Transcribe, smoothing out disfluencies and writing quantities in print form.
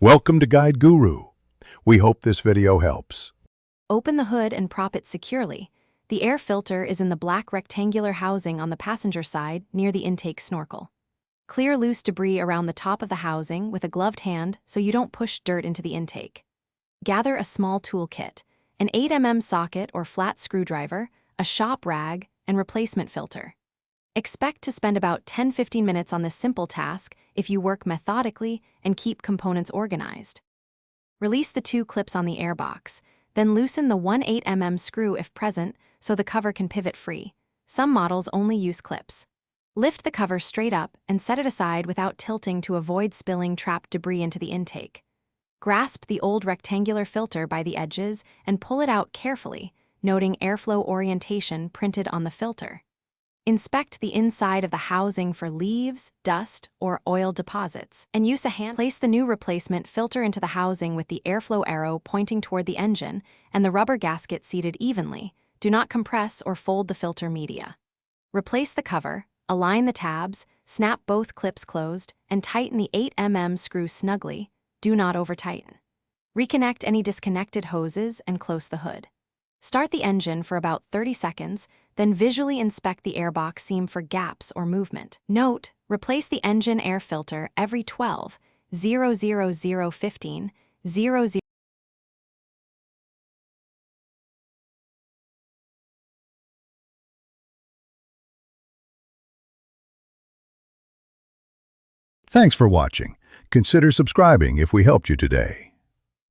Welcome to Guide Guru. We hope this video helps. Open the hood and prop it securely. The air filter is in the black rectangular housing on the passenger side near the intake snorkel. Clear loose debris around the top of the housing with a gloved hand so you don't push dirt into the intake. Gather a small toolkit, an 8mm socket or flat screwdriver, a shop rag, and replacement filter. Expect to spend about 10-15 minutes on this simple task if you work methodically and keep components organized. Release the 2 clips on the airbox, then loosen the 1/8mm screw if present so the cover can pivot free. Some models only use clips. Lift the cover straight up and set it aside without tilting to avoid spilling trapped debris into the intake. Grasp the old rectangular filter by the edges and pull it out carefully, noting airflow orientation printed on the filter. Inspect the inside of the housing for leaves, dust, or oil deposits, and use a hand. Place the new replacement filter into the housing with the airflow arrow pointing toward the engine and the rubber gasket seated evenly. Do not compress or fold the filter media. Replace the cover, align the tabs, snap both clips closed, and tighten the 8mm screw snugly. Do not over-tighten. Reconnect any disconnected hoses and close the hood. Start the engine for about 30 seconds, then visually inspect the airbox seam for gaps or movement. Note, replace the engine air filter every 12,00015, 00. Thanks for watching. Consider subscribing if we helped you today.